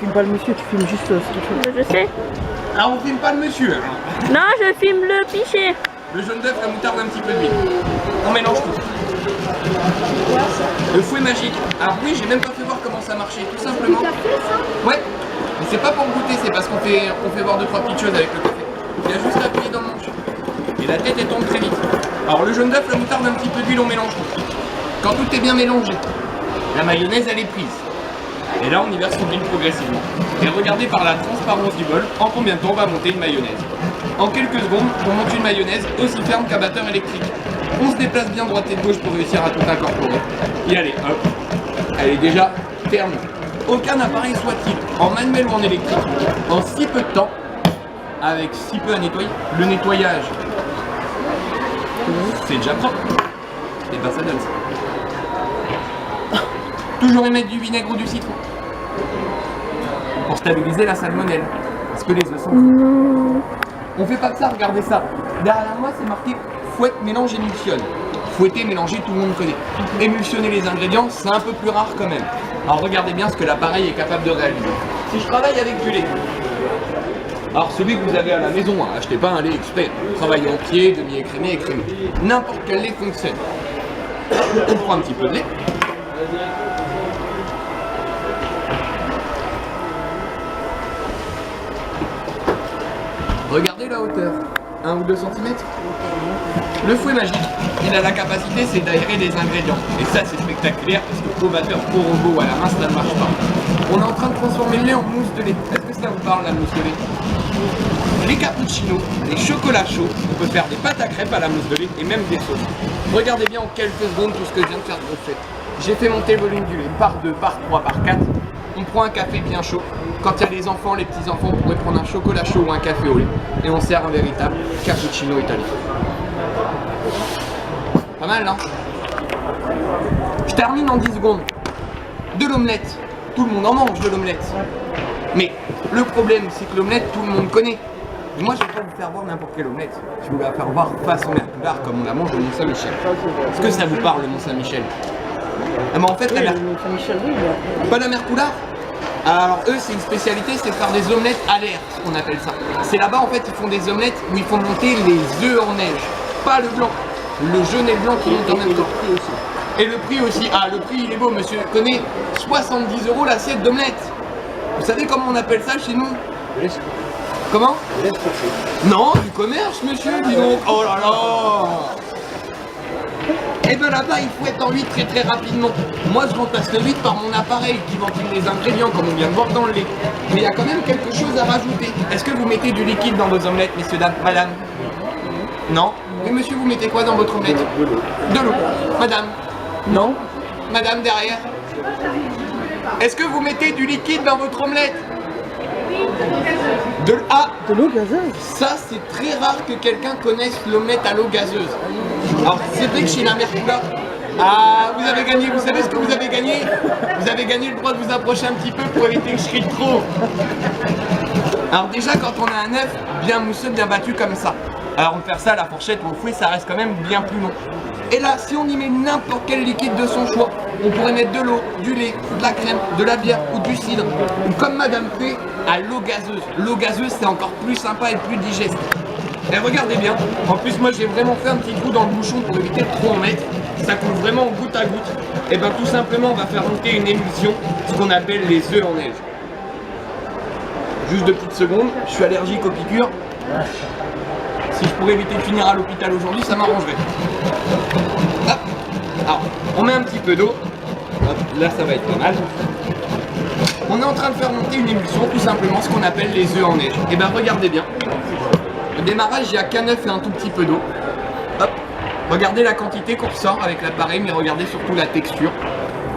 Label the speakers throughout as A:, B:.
A: filmes pas le monsieur, tu filmes juste ce qu'il fait.
B: Je sais.
C: Ah, on filme pas le monsieur alors.
B: Non, je filme le pichet.
C: Le jaune d'œuf, la moutarde, un petit peu d'huile. On mélange tout. Le fouet magique. Alors oui, j'ai même pas fait voir comment ça marchait, tout simplement. Ouais. Mais c'est pas pour goûter, c'est parce qu'on fait voir 2-3 petites choses avec le café. Il y a juste à appuyer dans le manche. Et la tête elle tombe très vite. Alors le jaune d'œuf, la moutarde, un petit peu d'huile, on mélange tout. Quand tout est bien mélangé, la mayonnaise elle est prise. Et là on y verse son huile progressivement. Et regardez par la transparence du bol, en combien de temps on va monter une mayonnaise. En quelques secondes, on monte une mayonnaise aussi ferme qu'un batteur électrique. On se déplace bien droite et de gauche pour réussir à tout incorporer. Et allez, hop, elle est déjà terminée. Aucun appareil soit-il, en manuel ou en électrique, en si peu de temps, avec si peu à nettoyer, le nettoyage, c'est déjà propre. Et ben ça donne ça. Toujours émettre du vinaigre ou du citron pour stabiliser la salmonelle, parce que les œufs sont... On fait pas que ça, regardez ça. Derrière moi c'est marqué fouette, mélange, émulsionne. Fouetter, mélanger, tout le monde connaît. Émulsionner les ingrédients, c'est un peu plus rare quand même. Alors regardez bien ce que l'appareil est capable de réaliser. Si je travaille avec du lait, alors celui que vous avez à la maison, hein, achetez pas un lait exprès. Travaillez entier, demi-écrémé, écrémé. N'importe quel lait fonctionne. On prend un petit peu de lait. Regardez la hauteur, 1 ou 2 cm. Le fouet magique, il a la capacité, c'est d'aérer des ingrédients. Et ça, c'est spectaculaire parce que pro batteur, pro robot, à la main, ça ne marche pas. On est en train de transformer le lait en mousse de lait. Est-ce que ça vous parle, la mousse de lait? Les cappuccinos, les chocolats chauds, on peut faire des pâtes à crêpes à la mousse de lait et même des sauces. Regardez bien en quelques secondes tout ce que je viens de faire de fait. J'ai fait monter le volume du lait par 2, par 3, par 4. On prend un café bien chaud. Quand il y a les enfants, les petits-enfants, on pourrait prendre un chocolat chaud ou un café au lait. Et on sert un véritable cappuccino italien. Pas mal, non? Je termine en 10 secondes. De l'omelette. Tout le monde en mange de l'omelette. Mais le problème, c'est que l'omelette, tout le monde connaît. Et moi, je ne vais pas vous faire voir n'importe quelle omelette. Je vais vous la faire voir façon Mercoulard, comme on la mange au Mont-Saint-Michel. Est-ce que ça vous parle, le Mont-Saint-Michel? Ah, mais en fait, la pas la Mercoulard. Alors eux, c'est une spécialité, c'est de faire des omelettes à l'air, ce qu'on appelle ça. C'est là-bas, en fait, ils font des omelettes où ils font monter les œufs en neige. Pas le blanc. Le jaune et le blanc qui montent en même temps. Et le prix aussi. Ah, le prix, il est beau, monsieur. Connaît 70 € l'assiette d'omelette. Vous savez comment on appelle ça chez nous? Comment? Non, du commerce, monsieur, dis donc. Oh là là. Et ben là-bas, il faut être en 8 très très rapidement. Moi, je remplace le 8 par mon appareil qui ventile les ingrédients, comme on vient de voir dans le lait. Mais il y a quand même quelque chose à rajouter. Est-ce que vous mettez du liquide dans vos omelettes, messieurs, dames, madame? Non? Oui, monsieur, vous mettez quoi dans votre omelette? De l'eau. Madame?
A: Non.
C: Madame, derrière? Est-ce que vous mettez du liquide dans votre omelette?
A: De l'eau gazeuse.
C: Ça, c'est très rare que quelqu'un connaisse l'omelette à l'eau gazeuse. Alors, c'est vrai que chez la Mercoulard, ah, vous avez gagné, vous savez ce que vous avez gagné? Vous avez gagné le droit de vous approcher un petit peu pour éviter que je crie trop. Alors déjà, quand on a un œuf bien mousseux, bien battu comme ça, alors on peut faire ça à la fourchette ou au fouet, ça reste quand même bien plus long. Et là, si on y met n'importe quel liquide de son choix, on pourrait mettre de l'eau, du lait, de la crème, de la bière ou du cidre. Ou comme madame fait, à l'eau gazeuse. L'eau gazeuse, c'est encore plus sympa et plus digeste. Et regardez bien, en plus moi j'ai vraiment fait un petit trou dans le bouchon pour éviter de trop en mettre. Ça coule vraiment goutte à goutte. Et bien tout simplement on va faire monter une émulsion, ce qu'on appelle les œufs en neige. Juste 2 petites secondes, je suis allergique aux piqûres. Si je pourrais éviter de finir à l'hôpital aujourd'hui, ça m'arrangerait. Hop. Alors, on met un petit peu d'eau. Hop, là ça va être pas mal. On est en train de faire monter une émulsion, tout simplement ce qu'on appelle les œufs en neige. Et bien regardez bien. Au démarrage, il n'y a qu'un œuf et un tout petit peu d'eau. Hop. Regardez la quantité qu'on ressort avec l'appareil, mais regardez surtout la texture.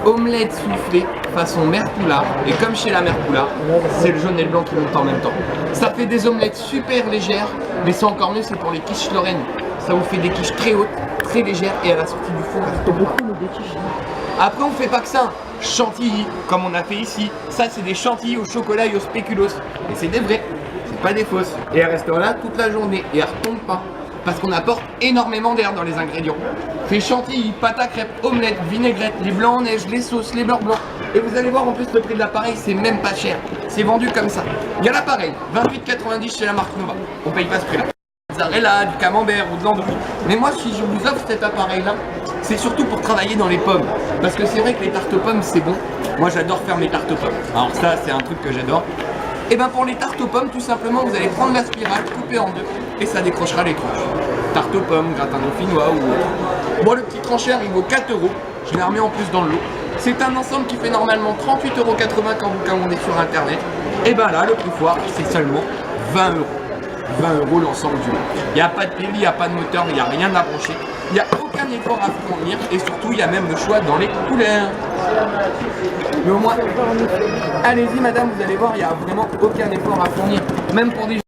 C: Omelette soufflée façon Mercoulard. Et comme chez la Mercoulard, c'est le jaune et le blanc qui montent en même temps. Ça fait des omelettes super légères, mais c'est encore mieux, c'est pour les quiches lorraines. Ça vous fait des quiches très hautes, très légères et à la sortie du four. Après, on fait pas que ça. Chantilly, comme on a fait ici. Ça, c'est des chantilly au chocolat et au spéculoos. Et c'est des vrais, c'est pas des fausses. Et elles resteront là toute la journée et elles retombent pas. Parce qu'on apporte énormément d'air dans les ingrédients. Fait chantilly, pâte à crêpes, omelette, vinaigrette, les blancs en neige, les sauces, les beurres blancs. Et vous allez voir en plus le prix de l'appareil, c'est même pas cher. C'est vendu comme ça. Il y a l'appareil, 28,90 chez la marque Nova. On paye pas ce prix-là. Mozzarella, du camembert ou de l'andouille. Mais moi, si je vous offre cet appareil-là, c'est surtout pour travailler dans les pommes. Parce que c'est vrai que les tartes aux pommes, c'est bon. Moi, j'adore faire mes tartes aux pommes. Alors ça, c'est un truc que j'adore. Et ben pour les tartes aux pommes, tout simplement, vous allez prendre la spirale, couper en deux, et ça décrochera les tranches. Tarte aux pommes, gratin dauphinois ou autre. Bon, le petit trancheur, il vaut 4 €. Je l'ai remis en plus dans le lot. C'est un ensemble qui fait normalement 38,80 € quand vous commandez sur internet. Et ben là, le prix foire, c'est seulement 20 €. 20 € l'ensemble du lot. Il n'y a pas de pile, il n'y a pas de moteur, il n'y a rien à brancher. Il n'y a aucun effort à fournir et surtout il y a même le choix dans les couleurs. Mais au moins, allez-y madame, vous allez voir, il n'y a vraiment aucun effort à fournir. Même pour des